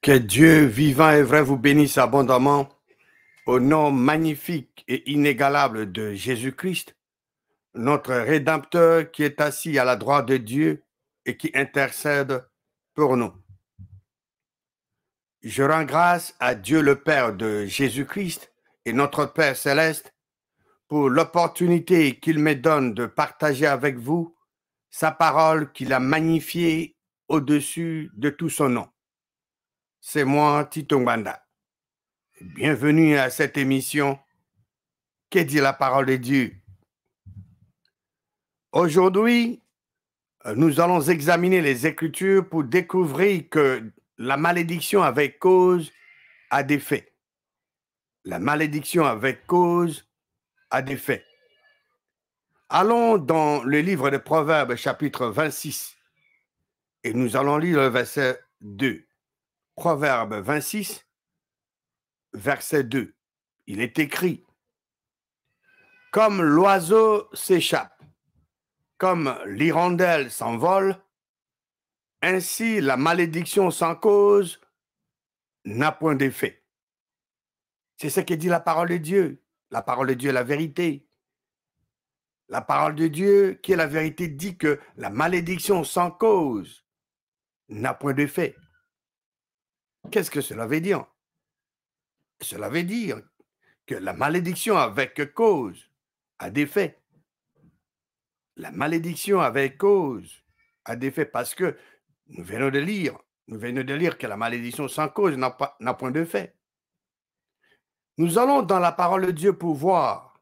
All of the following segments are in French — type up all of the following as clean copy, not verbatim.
Que Dieu vivant et vrai vous bénisse abondamment au nom magnifique et inégalable de Jésus-Christ, notre Rédempteur qui est assis à la droite de Dieu et qui intercède pour nous. Je rends grâce à Dieu le Père de Jésus-Christ et notre Père céleste pour l'opportunité qu'il me donne de partager avec vous sa parole qu'il a magnifiée au-dessus de tout son nom. C'est moi, Tito Mbanda. Bienvenue à cette émission. Que dit la parole de Dieu? Aujourd'hui, nous allons examiner les Écritures pour découvrir que la malédiction avec cause a des faits. La malédiction avec cause a des faits. Allons dans le livre de Proverbes, chapitre 26, et nous allons lire le verset 2. Proverbe 26, verset 2. Il est écrit: comme l'oiseau s'échappe, comme l'hirondelle s'envole, ainsi la malédiction sans cause n'a point d'effet. C'est ce que dit la parole de Dieu. La parole de Dieu est la vérité. La parole de Dieu, qui est la vérité, dit que la malédiction sans cause n'a point d'effet. Qu'est-ce que cela veut dire? Cela veut dire que la malédiction avec cause a des faits. La malédiction avec cause a des faits parce que nous venons de lire que la malédiction sans cause n'a point de fait. Nous allons dans la parole de Dieu pour voir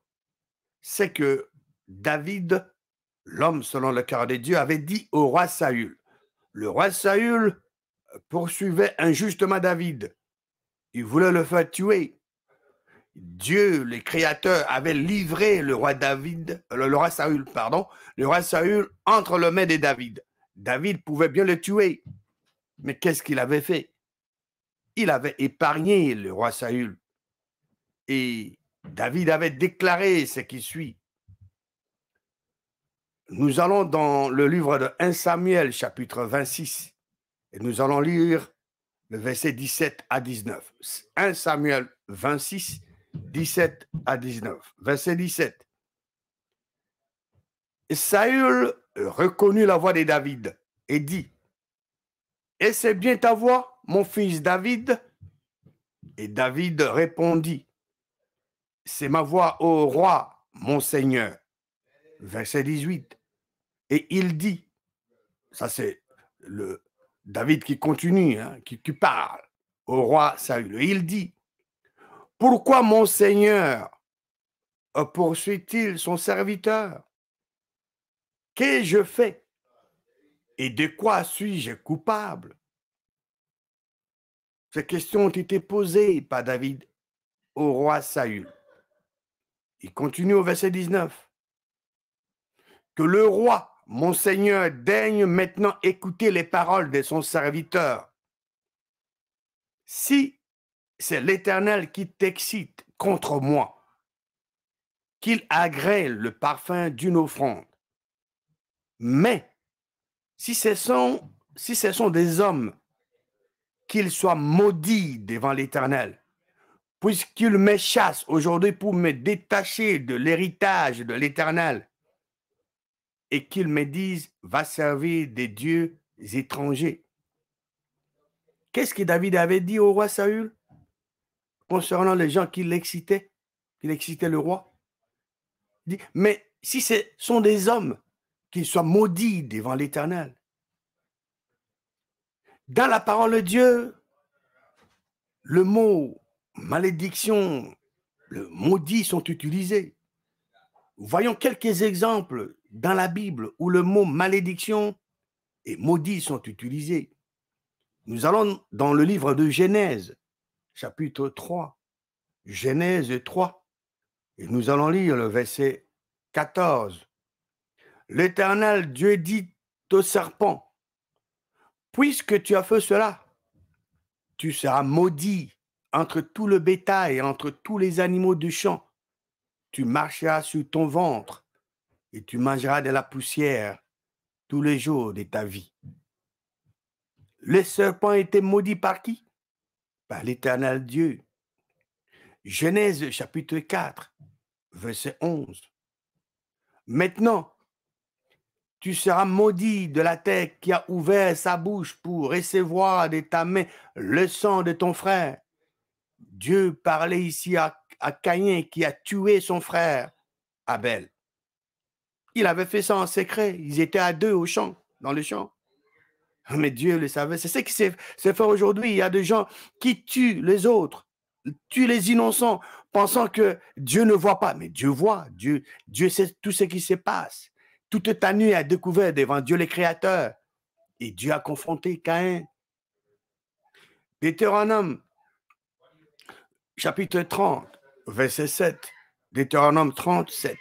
ce que David, l'homme selon le cœur de Dieu, avait dit au roi Saül. Le roi Saül poursuivait injustement David. Il voulait le faire tuer. Dieu, le Créateur, avait livré le roi Saül entre les mains de David. David pouvait bien le tuer. Mais qu'est-ce qu'il avait fait? Il avait épargné le roi Saül. Et David avait déclaré ce qui suit. Nous allons dans le livre de 1 Samuel, chapitre 26, et nous allons lire le verset 17 à 19. 1 Samuel 26, 17 à 19. Verset 17. Saül reconnut la voix de David et dit: est-ce bien ta voix, mon fils David? Et David répondit: c'est ma voix, ô roi, mon Seigneur. Verset 18. Et il dit, ça c'est le David qui continue, qui parle au roi Saül. Et il dit: pourquoi mon Seigneur poursuit-il son serviteur? Qu'ai-je fait? Et de quoi suis-je coupable? Ces questions ont été posées par David au roi Saül. Il continue au verset 19. Que le roi, mon Seigneur, daigne maintenant écouter les paroles de son serviteur. Si c'est l'Éternel qui t'excite contre moi, qu'il agrée le parfum d'une offrande. Mais si ce sont des hommes, qu'ils soient maudits devant l'Éternel, puisqu'ils me chassent aujourd'hui pour me détacher de l'héritage de l'Éternel, et qu'ils me disent: va servir des dieux étrangers. Qu'est-ce que David avait dit au roi Saül concernant les gens qui l'excitaient le roi? Il dit: mais si ce sont des hommes, qu'ils soient maudits devant l'Éternel. Dans la parole de Dieu, le mot malédiction, le maudit sont utilisés. Voyons quelques exemples dans la Bible où le mot malédiction et maudit sont utilisés. Nous allons dans le livre de Genèse, chapitre 3. Genèse 3. Et nous allons lire le verset 14. L'Éternel Dieu dit au serpent: puisque tu as fait cela, tu seras maudit entre tout le bétail et entre tous les animaux du champ. Tu marcheras sur ton ventre et tu mangeras de la poussière tous les jours de ta vie. Le serpent était maudit par qui? par l'Éternel Dieu. Genèse chapitre 4, verset 11. Maintenant, tu seras maudit de la terre qui a ouvert sa bouche pour recevoir de ta main le sang de ton frère. Dieu parlait ici à Caïn qui a tué son frère Abel. Il avait fait ça en secret. Ils étaient à deux au champ, dans le champ. Mais Dieu le savait. C'est ce qui s'est fait aujourd'hui. Il y a des gens qui tuent les autres, tuent les innocents, pensant que Dieu ne voit pas. Mais Dieu voit. Dieu sait tout ce qui se passe. Toute ta nuit a découvert devant Dieu le Créateur. Et Dieu a confronté Caïn. Deutéronome, chapitre 30, verset 7. Deutéronome 37.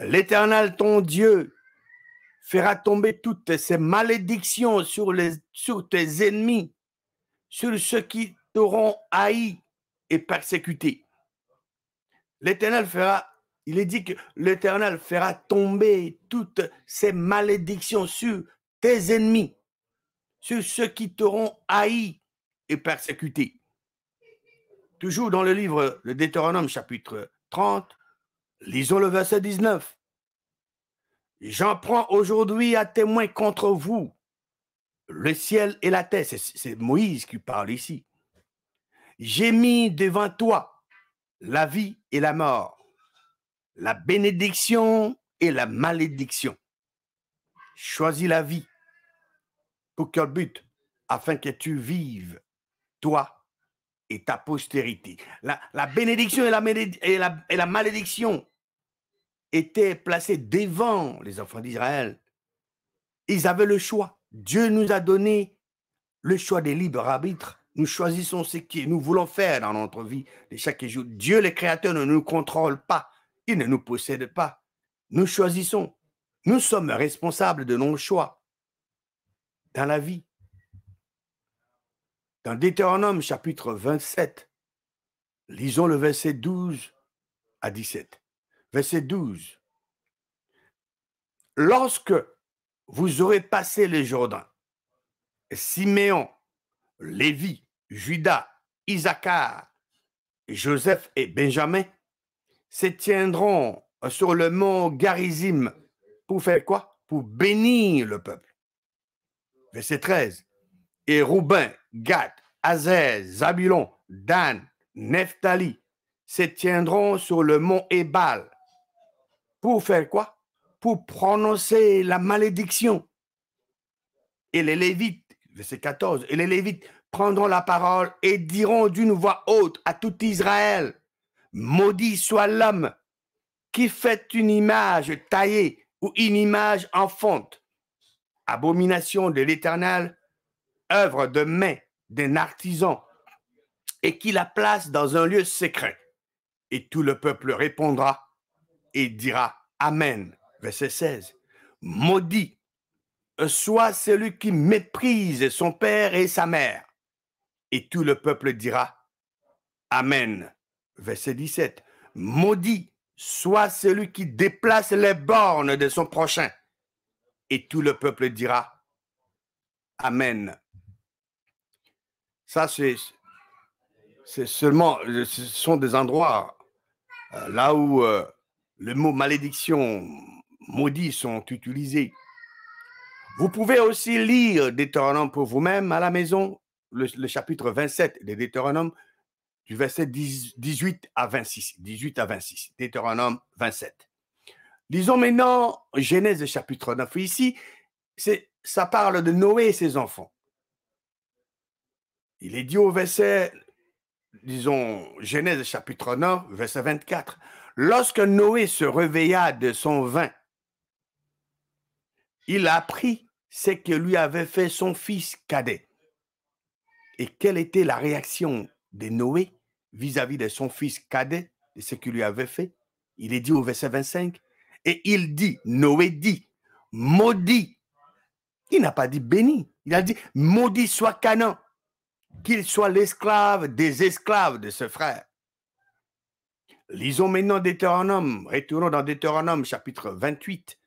L'Éternel, ton Dieu, fera tomber toutes ces malédictions sur tes ennemis, sur ceux qui t'auront haï et persécuté. L'Éternel fera, il est dit que l'Éternel fera tomber toutes ces malédictions sur tes ennemis, sur ceux qui t'auront haï et persécuté. Toujours dans le livre de Deutéronome, chapitre 30, lisons le verset 19. J'en prends aujourd'hui à témoin contre vous le ciel et la terre. C'est Moïse qui parle ici. J'ai mis devant toi la vie et la mort, la bénédiction et la malédiction. Choisis la vie. Pour quel but? Afin que tu vives, toi et ta postérité. La bénédiction et la malédiction étaient placées devant les enfants d'Israël. Ils avaient le choix. Dieu nous a donné le choix des libres arbitres. Nous choisissons ce que nous voulons faire dans notre vie de chaque jour. Dieu, le Créateur, ne nous contrôle pas. Il ne nous possède pas. Nous choisissons. Nous sommes responsables de nos choix dans la vie. Dans Deutéronome, chapitre 27, lisons le verset 12 à 17. Verset 12. Lorsque vous aurez passé le Jourdain, Siméon, Lévi, Judas, Issachar, Joseph et Benjamin se tiendront sur le mont Garizim pour faire quoi? Pour bénir le peuple. Verset 13. Et Rouben, Gad, Azer, Zabulon, Dan, Nephtali se tiendront sur le mont Ébal pour faire quoi? Pour prononcer la malédiction. Et les Lévites, verset 14, et les Lévites prendront la parole et diront d'une voix haute à tout Israël, maudit soit l'homme qui fait une image taillée ou une image en fonte, abomination de l'Éternel, œuvre de main d'un artisan, et qui la place dans un lieu secret. Et tout le peuple répondra et dira Amen. Verset 16. Maudit soit celui qui méprise son père et sa mère. Et tout le peuple dira Amen. Verset 17. Maudit soit celui qui déplace les bornes de son prochain. Et tout le peuple dira Amen. Ça, c'est seulement, ce sont des endroits là où le mot malédiction, maudit sont utilisés. Vous pouvez aussi lire Deutéronome pour vous-même à la maison, le chapitre 27 de Deutéronome, du verset 18 à 26. 18 à 26, Deutéronome 27. Lisons maintenant Genèse chapitre 9. Ici, ça parle de Noé et ses enfants. Il est dit au verset, disons, Genèse chapitre 9, verset 24. Lorsque Noé se réveilla de son vin, il apprit ce que lui avait fait son fils cadet. Et quelle était la réaction de Noé vis-à-vis de son fils cadet, de ce qu'il lui avait fait? Il est dit au verset 25. Et il dit, Noé dit, maudit. Il n'a pas dit béni. Il a dit, maudit soit Canaan, qu'il soit l'esclave des esclaves de ce frère. Lisons maintenant Deutéronome. Retournons dans Deutéronome chapitre 28.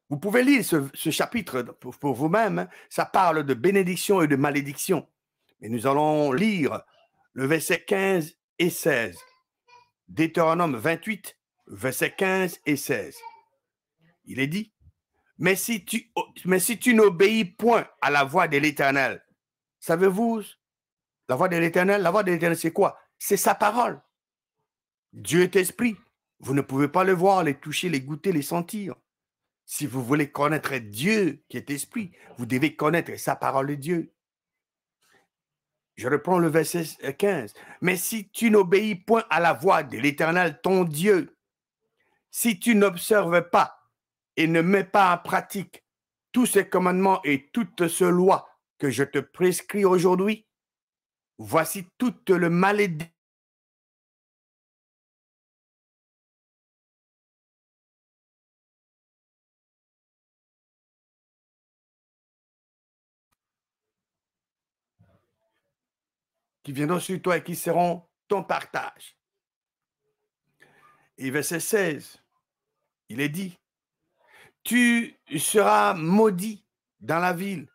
Vous pouvez lire ce chapitre pour vous-même. Ça parle de bénédiction et de malédiction. Mais nous allons lire le verset 15 et 16. Deutéronome 28, verset 15 et 16. Il est dit, mais si tu n'obéis point à la voix de l'Éternel, savez-vous, la voix de l'Éternel, c'est quoi? C'est sa parole. Dieu est esprit. Vous ne pouvez pas le voir, le toucher, le goûter, le sentir. Si vous voulez connaître Dieu qui est esprit, vous devez connaître sa parole de Dieu. Je reprends le verset 15. Mais si tu n'obéis point à la voix de l'Éternel, ton Dieu, si tu n'observes pas et ne mets pas en pratique tous ces commandements et toutes ces lois que je te prescris aujourd'hui, voici toute le malédiction qui viendront sur toi et qui seront ton partage. Et verset 16, il est dit, tu seras maudit dans la ville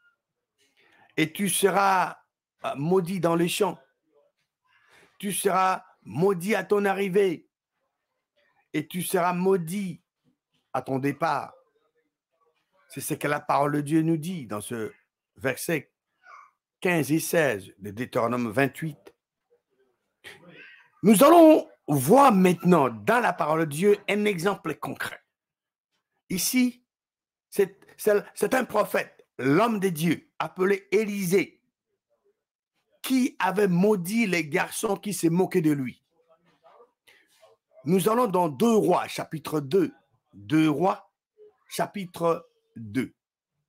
et tu seras maudit dans les champs. Tu seras maudit à ton arrivée et tu seras maudit à ton départ. C'est ce que la parole de Dieu nous dit dans ce verset 15 et 16 de Deutéronome 28. Nous allons voir maintenant dans la parole de Dieu un exemple concret. Ici, c'est un prophète, l'homme de Dieu, appelé Élisée, qui avait maudit les garçons qui se moquaient de lui. Nous allons dans 2 Rois, chapitre 2. 2 Rois, chapitre 2.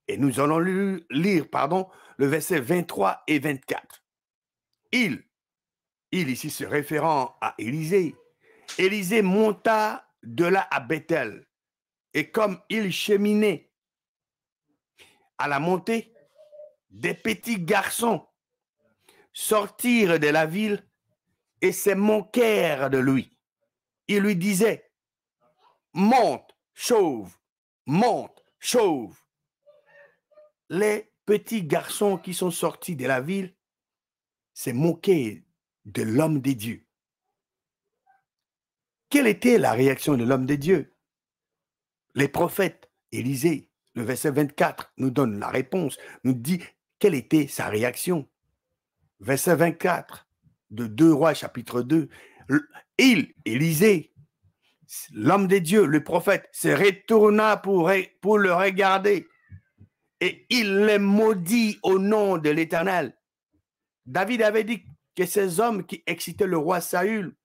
Et nous allons lire, le verset 23 et 24. Il ici se référant à Élisée, Élisée monta de là à Bethel. Et comme il cheminait à la montée, des petits garçons sortirent de la ville et se moquèrent de lui. Ils lui disaient, monte, chauve, monte, chauve. Les petits garçons qui sont sortis de la ville se moquaient de l'homme de Dieu. Quelle était la réaction de l'homme de Dieu? Les prophètes, Élisée, le verset 24, nous donne la réponse, nous dit quelle était sa réaction. Verset 24 de 2 Rois, chapitre 2. Élisée, l'homme de Dieu, le prophète, se retourna pour le regarder et il les maudit au nom de l'Éternel. David avait dit que ces hommes qui excitaient le roi Saül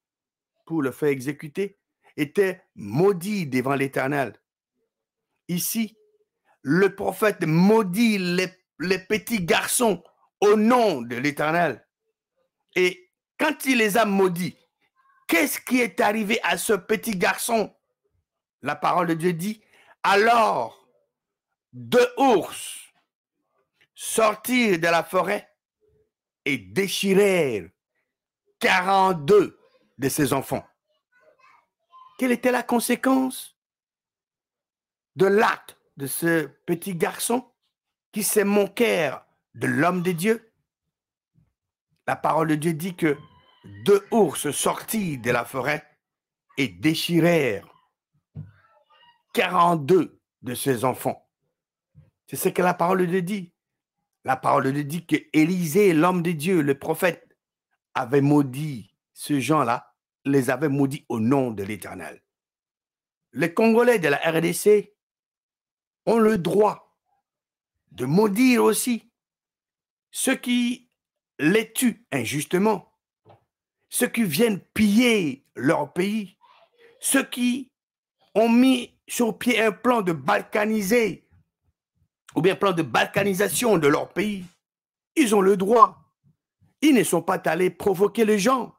pour le faire exécuter étaient maudits devant l'Éternel. Ici, le prophète maudit les petits garçons au nom de l'Éternel. Et quand il les a maudits, qu'est-ce qui est arrivé à ce petit garçon? La parole de Dieu dit, alors 2 ours sortirent de la forêt et déchirèrent 42 de ses enfants. Quelle était la conséquence de l'acte de ce petit garçon qui se moquèrent de l'homme de Dieu? La parole de Dieu dit que 2 ours sortirent de la forêt et déchirèrent 42 de ses enfants. C'est ce que la parole de Dieu dit. La parole de Dieu dit que Élisée, l'homme de Dieu, le prophète, avait maudit ces gens-là, les avait maudits au nom de l'Éternel. Les Congolais de la RDC ont le droit de maudire aussi ceux qui les tuent injustement, ceux qui viennent piller leur pays, ceux qui ont mis sur pied un plan de balkaniser ou bien un plan de balkanisation de leur pays. Ils ont le droit. Ils ne sont pas allés provoquer les gens.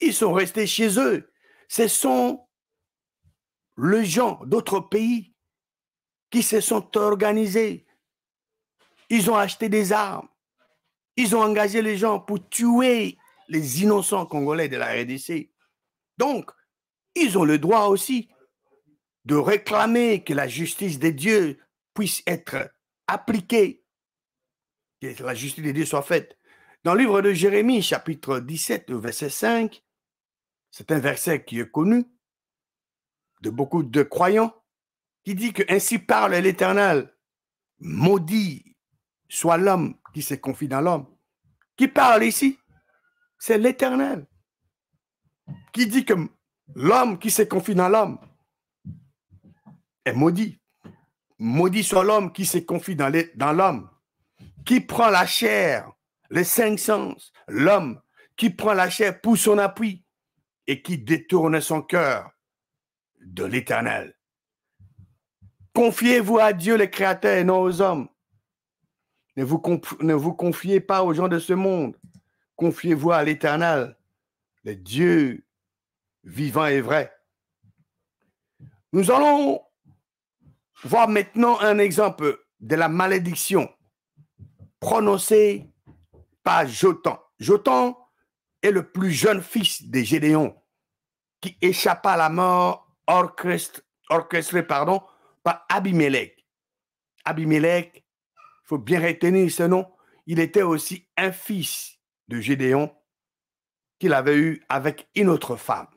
Ils sont restés chez eux. Ce sont les gens d'autres pays qui se sont organisés. Ils ont acheté des armes. Ils ont engagé les gens pour tuer les innocents congolais de la RDC. Donc, ils ont le droit aussi de réclamer que la justice de Dieu puisse être appliquée, que la justice de Dieu soit faite. Dans le livre de Jérémie, chapitre 17, verset 5, c'est un verset qui est connu de beaucoup de croyants, qui dit que ainsi parle l'Éternel, maudit soit l'homme qui se confie dans l'homme. Qui parle ici? C'est l'Éternel qui dit que l'homme qui se confie dans l'homme est maudit. Maudit soit l'homme qui se confie dans l'homme, qui prend la chair, les cinq sens, l'homme qui prend la chair pour son appui et qui détourne son cœur de l'Éternel. Confiez-vous à Dieu le Créateur et non aux hommes. Ne vous confiez pas aux gens de ce monde. Confiez-vous à l'Éternel, le Dieu vivant et vrai. Nous allons voir maintenant un exemple de la malédiction prononcée par Jotham. Jotham est le plus jeune fils de Gédéon qui échappa à la mort orchestrée par Abimelech. Abimelech, il faut bien retenir ce nom, il était aussi un fils de Gédéon qu'il avait eu avec une autre femme.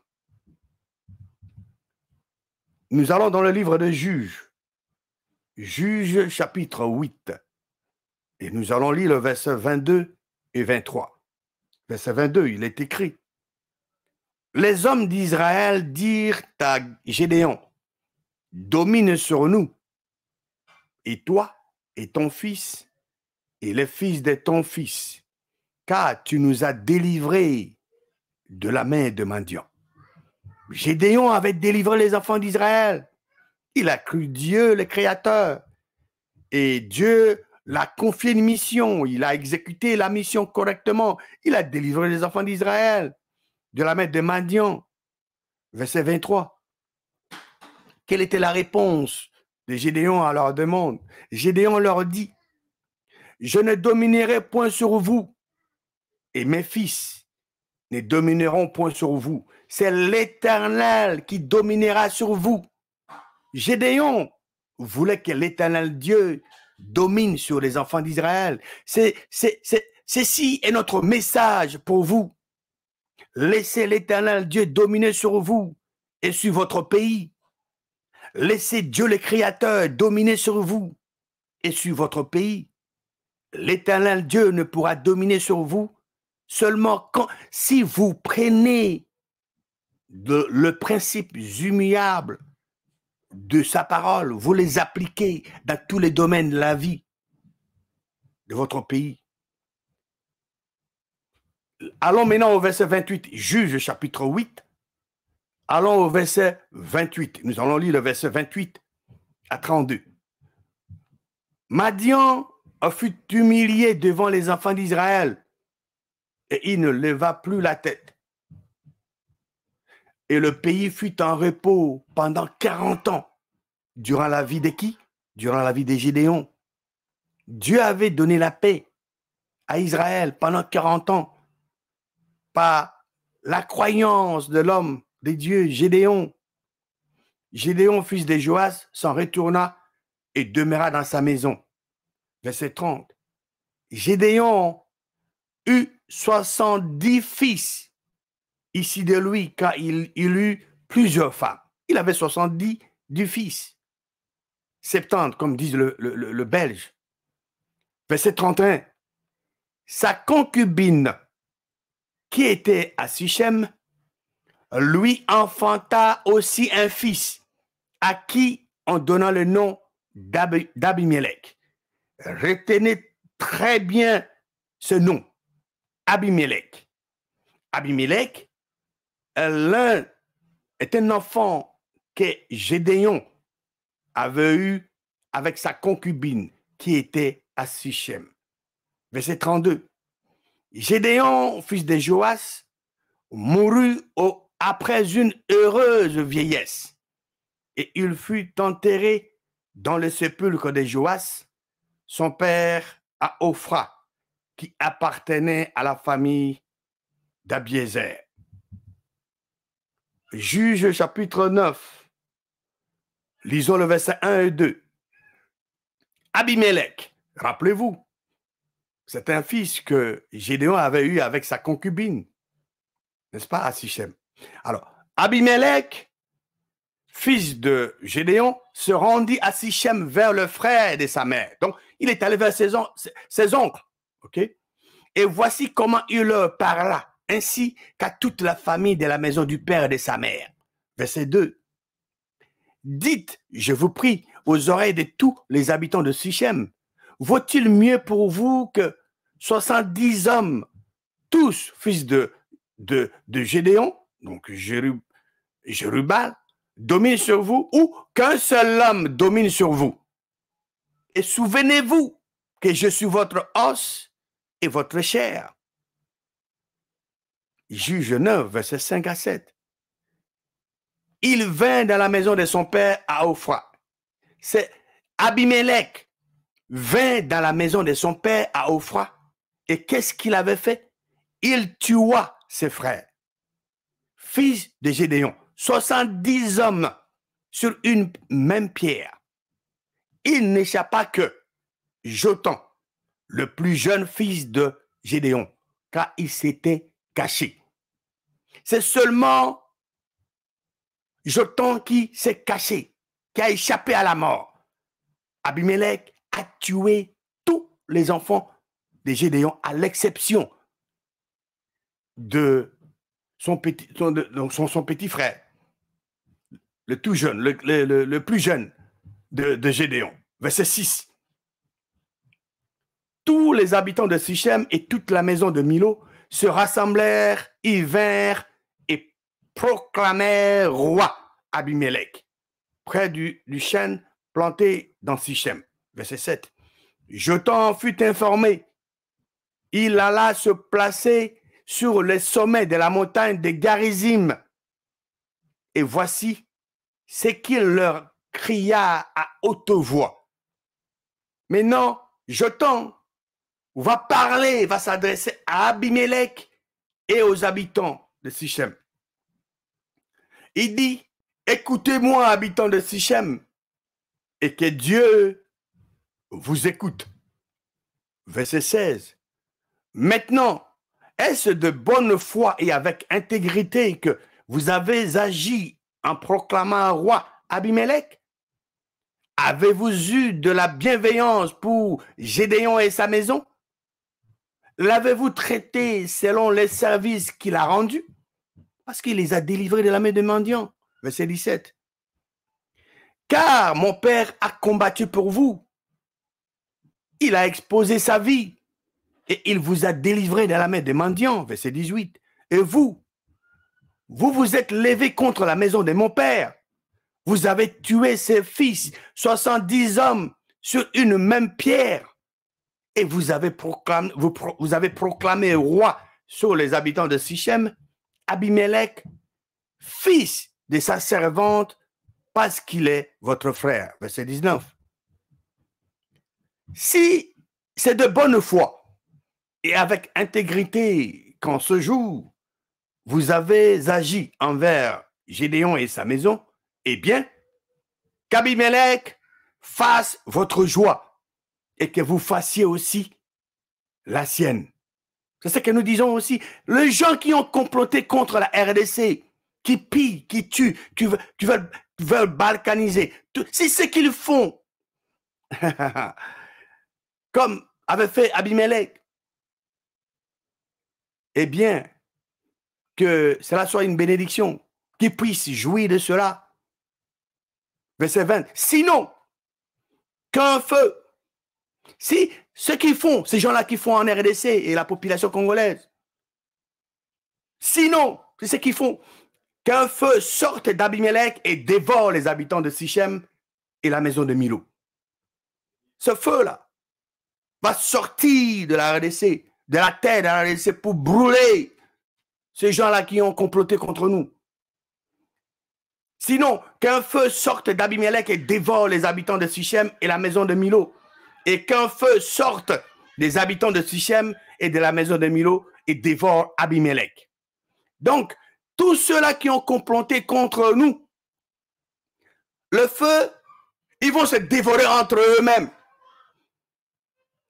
Nous allons dans le livre de Juges, Juges chapitre 8, et nous allons lire le verset 22 et 23. Verset 22, il est écrit: les hommes d'Israël dirent à Gédéon, domine sur nous, et toi et ton fils et les fils de ton fils, car tu nous as délivrés de la main de Madian. Gédéon avait délivré les enfants d'Israël. Il a cru Dieu, le Créateur. Et Dieu l'a confié une mission. Il a exécuté la mission correctement. Il a délivré les enfants d'Israël de la main de Madian. Verset 23. Quelle était la réponse de Gédéon à leur demande? Gédéon leur dit: je ne dominerai point sur vous, et mes fils ne domineront point sur vous. C'est l'Éternel qui dominera sur vous. Gédéon voulait que l'Éternel Dieu domine sur les enfants d'Israël. Ceci est notre message pour vous. Laissez l'Éternel Dieu dominer sur vous et sur votre pays. Laissez Dieu le Créateur dominer sur vous et sur votre pays. L'Éternel Dieu ne pourra dominer sur vous seulement si vous prenez le principe immuable de sa parole, vous les appliquez dans tous les domaines de la vie de votre pays. Allons maintenant au verset 28, Juges chapitre 8. Allons au verset 28. Nous allons lire le verset 28 à 32. Madian fut humilié devant les enfants d'Israël et il ne leva plus la tête. Et le pays fut en repos pendant 40 ans. Durant la vie de qui? Durant la vie de Gédéon. Dieu avait donné la paix à Israël pendant 40 ans par la croyance de l'homme de Dieu, Gédéon. Gédéon, fils de Joas, s'en retourna et demeura dans sa maison. Verset 30. Gédéon eut 70 fils ici de lui, car il eut plusieurs femmes. Il avait 70 fils. 70, comme disent le Belge. Verset 31. Sa concubine, qui était à Sichem, lui enfanta aussi un fils, à qui on donna le nom d'Abimelech. Retenez très bien ce nom, Abimelech. Abimelech, l'un est un enfant que Gédéon avait eu avec sa concubine qui était à Sichem. Verset 32. Gédéon, fils de Joas, mourut après une heureuse vieillesse, et il fut enterré dans le sépulcre de Joas, son père, à Ophra, qui appartenait à la famille d'Abiézer. Juges chapitre 9. Lisons le verset 1 et 2. Abimelech, rappelez-vous, C'est un fils que Gédéon avait eu avec sa concubine, n'est-ce pas, à Sichem. Alors, Abimelech, fils de Gédéon, se rendit à Sichem vers le frère de sa mère. Donc, il est allé vers ses oncles. OK? Et voici comment il leur parla, ainsi qu'à toute la famille de la maison du père et de sa mère. Verset 2. Dites, je vous prie, aux oreilles de tous les habitants de Sichem, vaut-il mieux pour vous que 70 hommes, tous fils de Gédéon, donc Jérubal, dominent sur vous, ou qu'un seul homme domine sur vous? Et souvenez-vous que je suis votre os et votre chair. Juge 9, verset 5 à 7. Il vint dans la maison de son père à Ophra. C'est Abimelech vint dans la maison de son père à Ophra. Et qu'est-ce qu'il avait fait? Il tua ses frères, fils de Gédéon, 70 hommes sur une même pierre. Il n'échappa que Jotham, le plus jeune fils de Gédéon, car il s'était caché. C'est seulement Jotham qui s'est caché, qui a échappé à la mort. Abimelech a tué tous les enfants de Gédéon, à l'exception de son petit frère, le tout jeune, le plus jeune de Gédéon. Verset 6. Tous les habitants de Sichem et toute la maison de Milo se rassemblèrent, y vinrent et proclamèrent roi Abimelech près du chêne planté dans Sichem. Verset 7. Jotham fut informé. Il alla se placer sur les sommets de la montagne de Garizim. Et voici ce qu'il leur cria à haute voix. Maintenant, Jotham va parler, va s'adresser à Abimelech et aux habitants de Sichem. Il dit, écoutez-moi, habitants de Sichem, et que Dieu vous écoute. Verset 16. Maintenant, est-ce de bonne foi et avec intégrité que vous avez agi en proclamant un roi Abimelech? Avez-vous eu de la bienveillance pour Gédéon et sa maison? L'avez-vous traité selon les services qu'il a rendus? Parce qu'il les a délivrés de la main des mendiants. Verset 17. Car mon père a combattu pour vous. Il a exposé sa vie. Et il vous a délivré de la main des mendiants. Verset 18. Et vous vous êtes levé contre la maison de mon père. Vous avez tué ses fils, 70 hommes, sur une même pierre. Et vous avez proclamé roi sur les habitants de Sichem, Abimelech, fils de sa servante, parce qu'il est votre frère. Verset 19. Si c'est de bonne foi et avec intégrité qu'en ce jour, vous avez agi envers Gédéon et sa maison, eh bien, qu'Abimelech fasse votre joie et que vous fassiez aussi la sienne. C'est ce que nous disons aussi. Les gens qui ont comploté contre la RDC, qui pillent, qui tuent, qui veulent balkaniser, c'est ce qu'ils font. Comme avait fait Abimelech. Eh bien, que cela soit une bénédiction, qu'ils puissent jouir de cela. Verset 20. Sinon, qu'un feu. Si ce qu'ils font, ces gens-là qui font en RDC et la population congolaise, sinon, c'est ce qu'ils font, qu'un feu sorte d'Abimelech et dévore les habitants de Sichem et la maison de Milo. Ce feu-là va sortir de la RDC, de la terre de la RDC pour brûler ces gens-là qui ont comploté contre nous. Sinon, qu'un feu sorte d'Abimelech et dévore les habitants de Sichem et la maison de Milo. Et qu'un feu sorte des habitants de Sichem et de la maison de Milo et dévore Abimelech. Donc, tous ceux-là qui ont comploté contre nous, le feu, ils vont se dévorer entre eux-mêmes.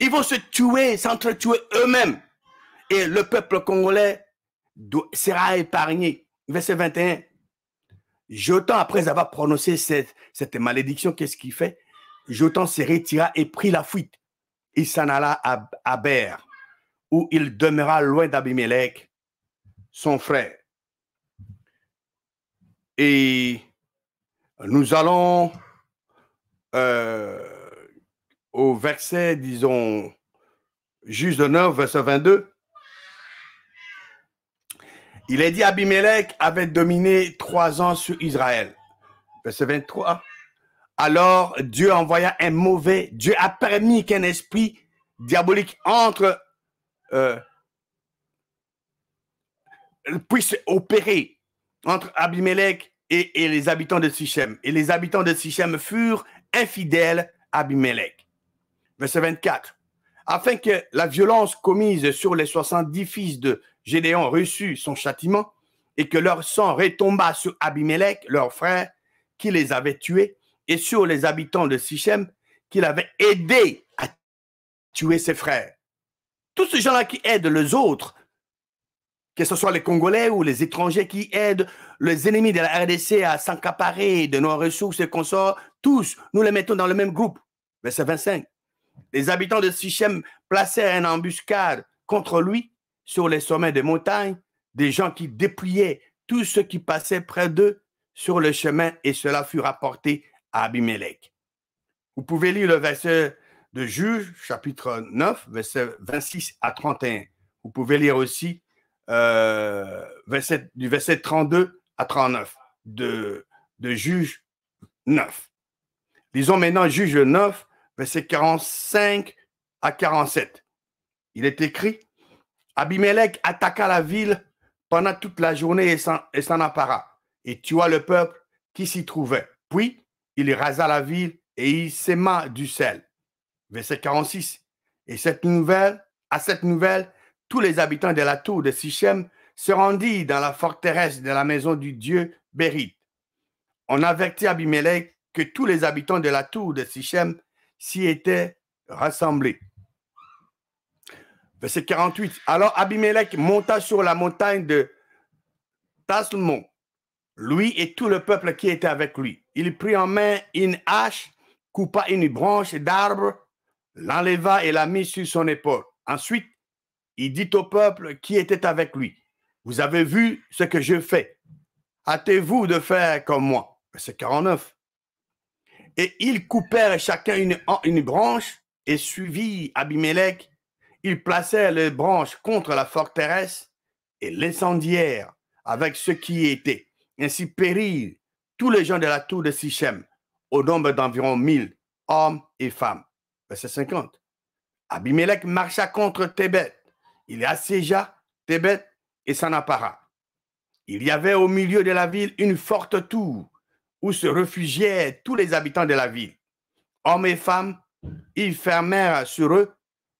Ils vont se tuer, s'entretuer eux-mêmes. Et le peuple congolais sera épargné. Verset 21. Jotham, après avoir prononcé cette malédiction, qu'est-ce qu'il fait? Jotham se retira et prit la fuite. Il s'en alla à Ber, où il demeura loin d'Abimelech, son frère. Et nous allons au verset, disons, Juge 9, verset 22. Il est dit, Abimelech avait dominé 3 ans sur Israël. Verset 23. Alors, Dieu envoya un mauvais, Dieu a permis qu'un esprit diabolique puisse opérer entre Abimelech et les habitants de Sichem. Et les habitants de Sichem furent infidèles à Abimelech. Verset 24. Afin que la violence commise sur les 70 fils de Gédéon reçût son châtiment et que leur sang retomba sur Abimelech, leur frère, qui les avait tués, et sur les habitants de Sichem, qu'il avait aidé à tuer ses frères. Tous ces gens-là qui aident les autres, que ce soit les Congolais ou les étrangers qui aident les ennemis de la RDC à s'accaparer de nos ressources et consorts, tous, nous les mettons dans le même groupe. Verset 25. Les habitants de Sichem placèrent une embuscade contre lui sur les sommets des montagnes, des gens qui dépouillaient tous ceux qui passaient près d'eux sur le chemin, et cela fut rapporté à Abimelech. Vous pouvez lire le verset de Juge, chapitre 9, verset 26 à 31. Vous pouvez lire aussi du verset 32 à 39 de Juge 9. Lisons maintenant Juge 9, verset 45 à 47. Il est écrit, Abimelech attaqua la ville pendant toute la journée et s'en empara, et tua le peuple qui s'y trouvait. Puis, il rasa la ville et il sema du sel. Verset 46. Et à cette nouvelle, tous les habitants de la tour de Sichem se rendirent dans la forteresse de la maison du dieu Bérite. On avertit Abimelech que tous les habitants de la tour de Sichem s'y étaient rassemblés. Verset 48. Alors Abimelech monta sur la montagne de Taslmon, lui et tout le peuple qui était avec lui. Il prit en main une hache, coupa une branche d'arbre, l'enleva et la mit sur son épaule. Ensuite, il dit au peuple qui était avec lui, vous avez vu ce que je fais. Hâtez-vous de faire comme moi. Verset 49. Et ils coupèrent chacun une branche et suivirent Abimelech. Ils placèrent les branches contre la forteresse et l'incendièrent avec ceux qui y étaient. Ainsi périrent tous les gens de la tour de Sichem, au nombre d'environ 1000 hommes et femmes. Verset 50. Abimelech marcha contre Thébet. Il assiégea Thébet et s'en empara. Il y avait au milieu de la ville une forte tour où se réfugiaient tous les habitants de la ville. Hommes et femmes, ils fermèrent sur eux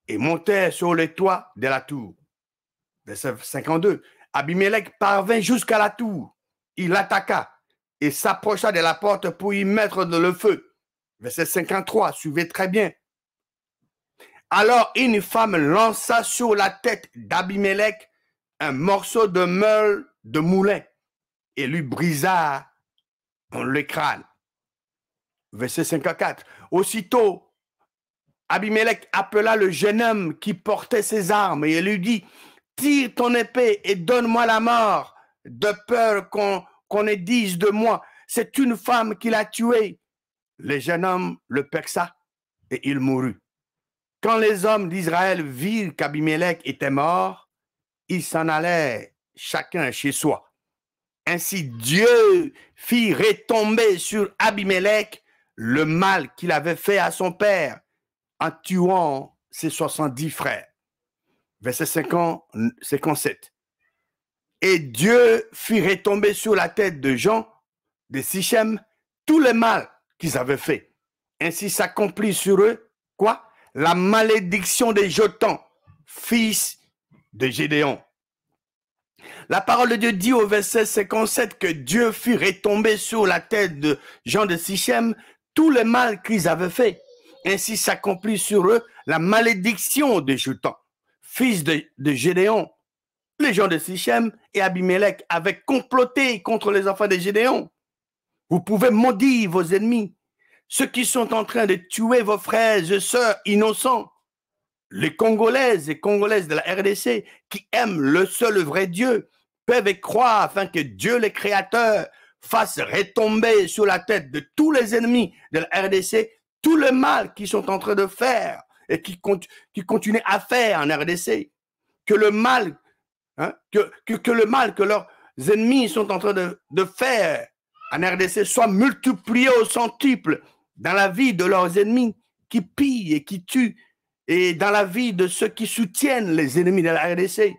et montèrent sur les toits de la tour. Verset 52. Abimelech parvint jusqu'à la tour. Il l'attaqua et s'approcha de la porte pour y mettre le feu. Verset 53, suivez très bien. Alors une femme lança sur la tête d'Abimelech un morceau de meule de moulin et lui brisa le crâne. Verset 54. Aussitôt, Abimelech appela le jeune homme qui portait ses armes et lui dit, tire ton épée et donne-moi la mort, de peur qu'on ne dise de moi, c'est une femme qui l'a tué. Le jeune homme le perça et il mourut. Quand les hommes d'Israël virent qu'Abimelech était mort, ils s'en allèrent chacun chez soi. Ainsi Dieu fit retomber sur Abimelech le mal qu'il avait fait à son père en tuant ses 70 frères. Verset 57. Et Dieu fit retomber sur la tête de Jean, de Sichem, tout le mal qu'ils avaient fait. Ainsi s'accomplit sur eux, quoi? La malédiction de Jotham, fils de Gédéon. La parole de Dieu dit au verset 57 que Dieu fit retomber sur la tête de Jean de Sichem tout le mal qu'ils avaient fait. Ainsi s'accomplit sur eux la malédiction de Jotham, fils de Gédéon. Les gens de Sichem et Abimelech avaient comploté contre les enfants de Gédéon. Vous pouvez maudire vos ennemis, ceux qui sont en train de tuer vos frères et sœurs innocents, les Congolaises et Congolaises de la RDC qui aiment le seul vrai Dieu, peuvent croire afin que Dieu, le Créateur, fasse retomber sur la tête de tous les ennemis de la RDC tout le mal qu'ils sont en train de faire et qui continuent à faire en RDC. Que le mal, que le mal que leurs ennemis sont en train de faire en RDC soit multiplié au centuple dans la vie de leurs ennemis qui pillent et qui tuent et dans la vie de ceux qui soutiennent les ennemis de la RDC.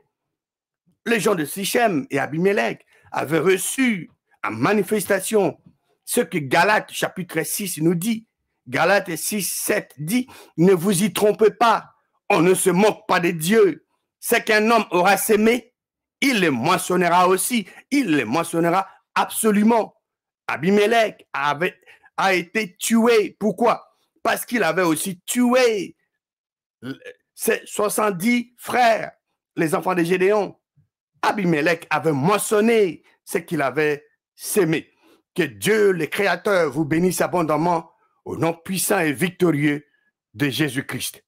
Les gens de Sichem et Abimelech avaient reçu en manifestation ce que Galates chapitre 6 nous dit. Galates 6, 7 dit, ne vous y trompez pas, on ne se moque pas de Dieu. C'est qu'un homme aura sémé, il les moissonnera aussi, il les moissonnera absolument. Abimelech a été tué. Pourquoi? Parce qu'il avait aussi tué ses 70 frères, les enfants de Gédéon. Abimelech avait moissonné ce qu'il avait sémé. Que Dieu, le Créateur, vous bénisse abondamment au nom puissant et victorieux de Jésus-Christ.